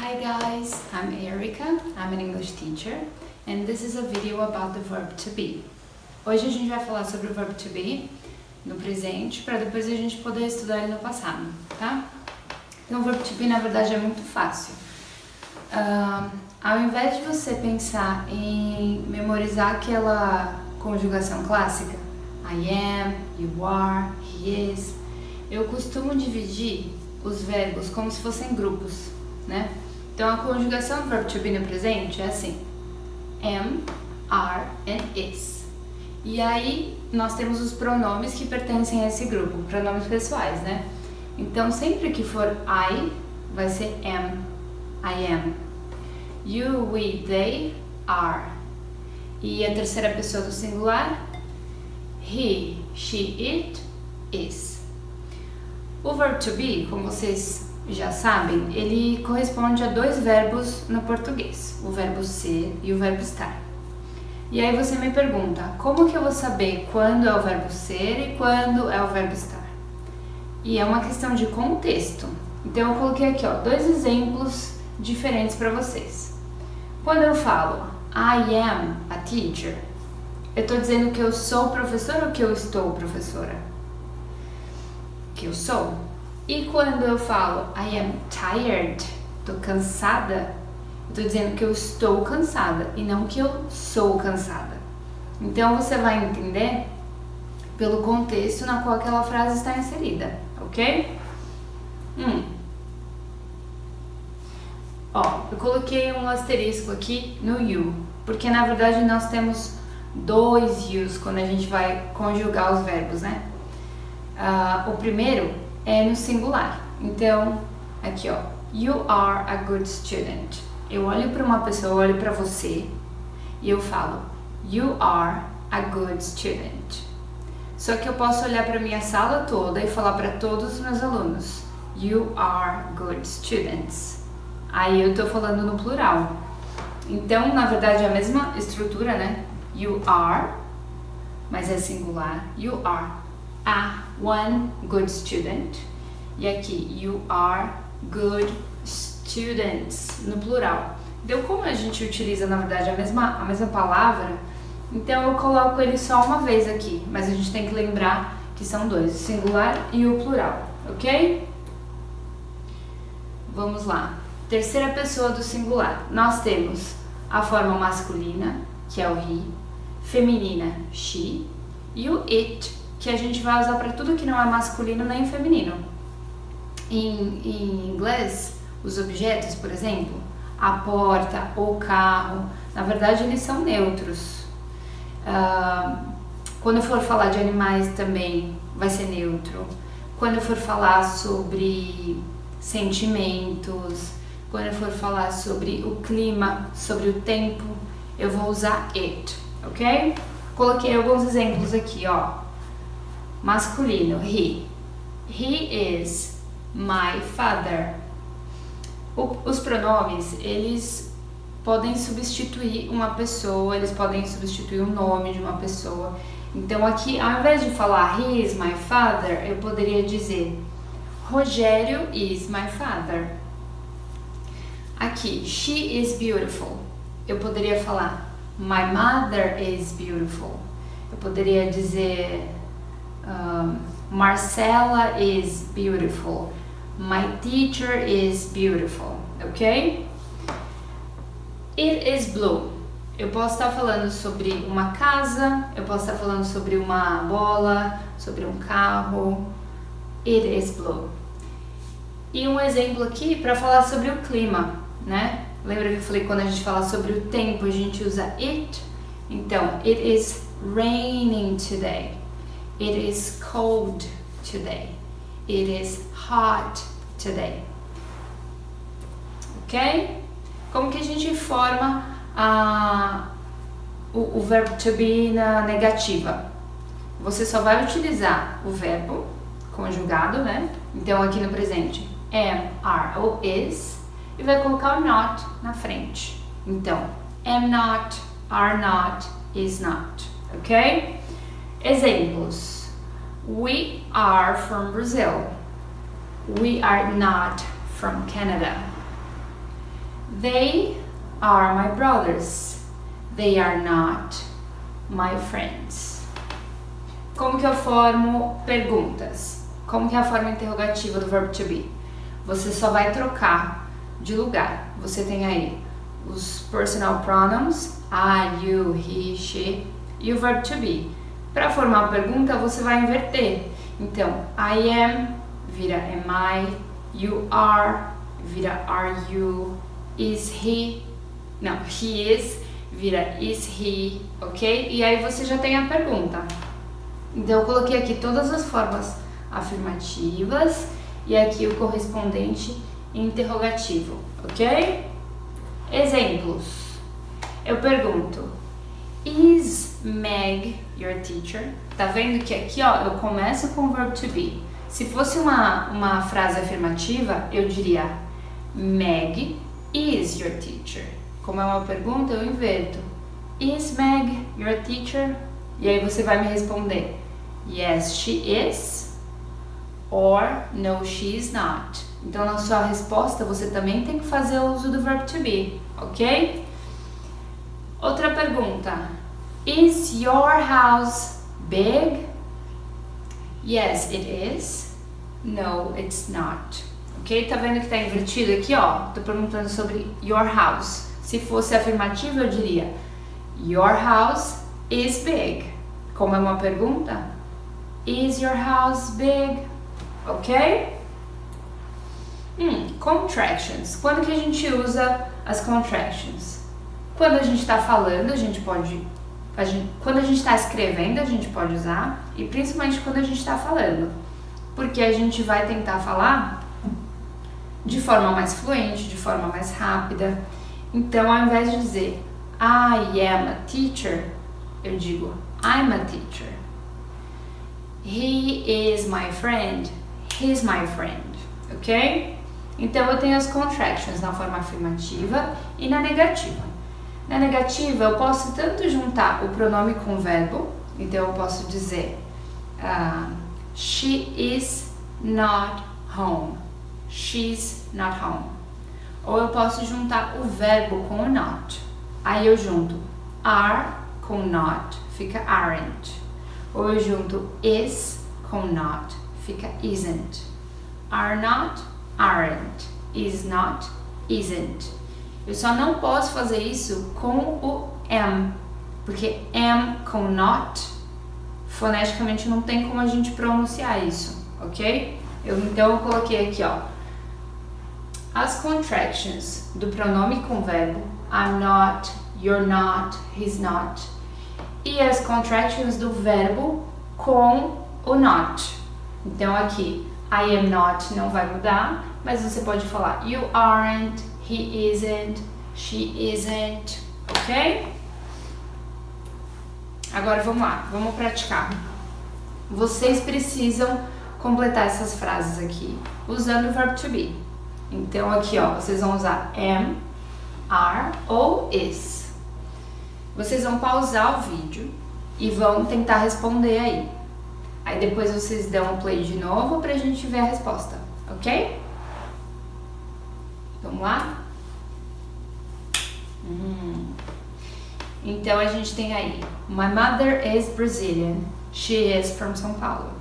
Hi guys, I'm Erica, I'm an English teacher, and this is a video about the verb to be. Hoje a gente vai falar sobre o verb to be no presente, para depois a gente poder estudar ele no passado, tá? Então o verb to be na verdade é muito fácil. Ao invés de você pensar em memorizar aquela conjugação clássica, I am, you are, he is, eu costumo dividir os verbos como se fossem grupos, né? Então a conjugação do verbo to be no presente é assim: am, are and is. E aí nós temos os pronomes que pertencem a esse grupo, pronomes pessoais, né? Então sempre que for I, vai ser am, I am. You, we, they, are. E a terceira pessoa do singular, he, she, it, is. O verbo to be, como vocês já sabem, ele corresponde a dois verbos no português, o verbo ser e o verbo estar. E aí você me pergunta, como que eu vou saber quando é o verbo ser e quando é o verbo estar? E é uma questão de contexto. Então eu coloquei aqui, dois exemplos diferentes para vocês. Quando eu falo I am a teacher, eu estou dizendo que eu sou professora ou que eu estou professora? Que eu sou. E quando eu falo I am tired, estou cansada, estou dizendo que eu estou cansada e não que eu sou cansada. Então você vai entender pelo contexto na qual aquela frase está inserida, ok? Eu coloquei um asterisco aqui no you, porque na verdade nós temos dois yous quando a gente vai conjugar os verbos, né? O primeiro é no singular. Então, aqui you are a good student. Eu olho para uma pessoa, eu olho para você e eu falo you are a good student. Só que eu posso olhar para minha sala toda e falar para todos os meus alunos you are good students. Aí eu tô falando no plural. Então, na verdade, é a mesma estrutura, né? You are, mas é singular. You are a one good student. E aqui, you are good students, no plural. Então, como a gente utiliza, na verdade, a mesma palavra, então eu coloco ele só uma vez aqui. Mas a gente tem que lembrar que são dois, o singular e o plural, ok? Vamos lá. Terceira pessoa do singular. Nós temos a forma masculina, que é o he, feminina, she, e o it, que a gente vai usar para tudo que não é masculino nem feminino. Em inglês, os objetos, por exemplo, a porta ou o carro, na verdade eles são neutros. Quando eu for falar de animais também vai ser neutro. Quando eu for falar sobre sentimentos, quando eu for falar sobre o clima, sobre o tempo, eu vou usar it, ok? Coloquei alguns exemplos aqui, Masculino, he. He is my father. Os pronomes, eles podem substituir uma pessoa, eles podem substituir o nome de uma pessoa. Então aqui, ao invés de falar he is my father, eu poderia dizer Rogério is my father. Aqui, she is beautiful. Eu poderia falar my mother is beautiful. Eu poderia dizer Marcela is beautiful. My teacher is beautiful. Ok? It is blue. Eu posso estar falando sobre uma casa, eu posso estar falando sobre uma bola, sobre um carro. It is blue. E um exemplo aqui para falar sobre o clima, né? Lembra que eu falei que quando a gente fala sobre o tempo a gente usa it? Então, it is raining today. It is cold today. It is hot today. Ok? Como que a gente forma o verbo to be na negativa? Você só vai utilizar o verbo conjugado, né? Então aqui no presente, am, are ou is, e vai colocar o not na frente. Então, am not, are not, is not. Ok? Exemplos. We are from Brazil. We are not from Canada. They are my brothers. They are not my friends. Como que eu formo perguntas? Como que é a forma interrogativa do verbo to be? Você só vai trocar de lugar. Você tem aí os personal pronouns, I, you, he, she e o verbo to be. Para formar a pergunta, você vai inverter. Então, I am vira am I, you are vira are you, is he, não, he is vira is he, ok? E aí você já tem a pergunta. Então eu coloquei aqui todas as formas afirmativas e aqui o correspondente interrogativo, ok? Exemplos. Eu pergunto, is Meg your teacher? Tá vendo que aqui, ó, eu começo com o verbo to be. Se fosse uma frase afirmativa, eu diria Meg is your teacher. Como é uma pergunta, eu inverto. Is Meg your teacher? E aí você vai me responder yes, she is, or no, she is not. Então na sua resposta você também tem que fazer o uso do verbo to be, ok? Outra pergunta. Is your house big? Yes, it is. No, it's not. Ok? Tá vendo que tá invertido aqui, ó? Tô perguntando sobre your house. Se fosse afirmativo, eu diria your house is big. Como é uma pergunta, is your house big? Ok? Contractions. Quando que a gente usa as contractions? Quando a gente está falando, a gente pode... quando a gente está escrevendo, a gente pode usar. E principalmente quando a gente está falando. Porque a gente vai tentar falar de forma mais fluente, de forma mais rápida. Então, ao invés de dizer I am a teacher, eu digo I'm a teacher. He is my friend. He's my friend. Ok? Então, eu tenho as contractions na forma afirmativa e na negativa. Na negativa, eu posso tanto juntar o pronome com o verbo. Então, eu posso dizer she is not home. She's not home. Ou eu posso juntar o verbo com o not. Aí eu junto are com not, fica aren't. Ou eu junto is com not, fica isn't. Are not, aren't. Is not, isn't. Eu só não posso fazer isso com o am, porque am com not, foneticamente não tem como a gente pronunciar isso, ok? Então eu coloquei aqui, ó, as contractions do pronome com verbo, I'm not, you're not, he's not, e as contractions do verbo com o not. Então aqui, I am not não vai mudar, mas você pode falar you aren't, he isn't, she isn't, ok? Agora vamos lá, vamos praticar. Vocês precisam completar essas frases aqui usando o verbo to be. Então aqui, ó, vocês vão usar am, are ou is. Vocês vão pausar o vídeo e vão tentar responder aí. Aí depois vocês dão um play de novo pra gente ver a resposta, ok? Vamos lá? Então a gente tem aí, my mother is Brazilian, she is from São Paulo.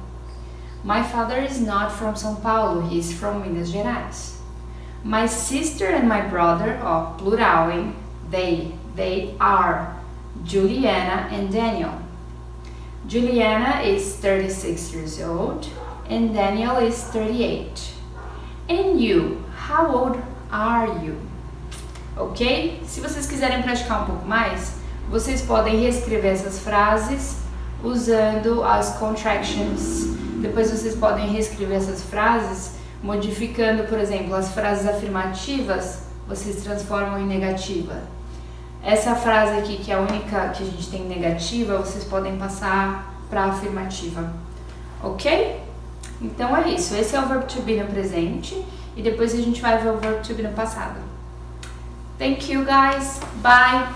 My father is not from São Paulo, he is from Minas Gerais. My sister and my brother, ó, plural, hein? They are Juliana and Daniel. Juliana is 36 years old and Daniel is 38. And you, how old are you? Ok? Se vocês quiserem praticar um pouco mais, vocês podem reescrever essas frases usando as contractions. Depois vocês podem reescrever essas frases modificando, por exemplo, as frases afirmativas, vocês transformam em negativa. Essa frase aqui, que é a única que a gente tem negativa, vocês podem passar para afirmativa. Ok? Então é isso. Esse é o verbo to be no presente e depois a gente vai ver o verbo to be no passado. Thank you guys. Bye.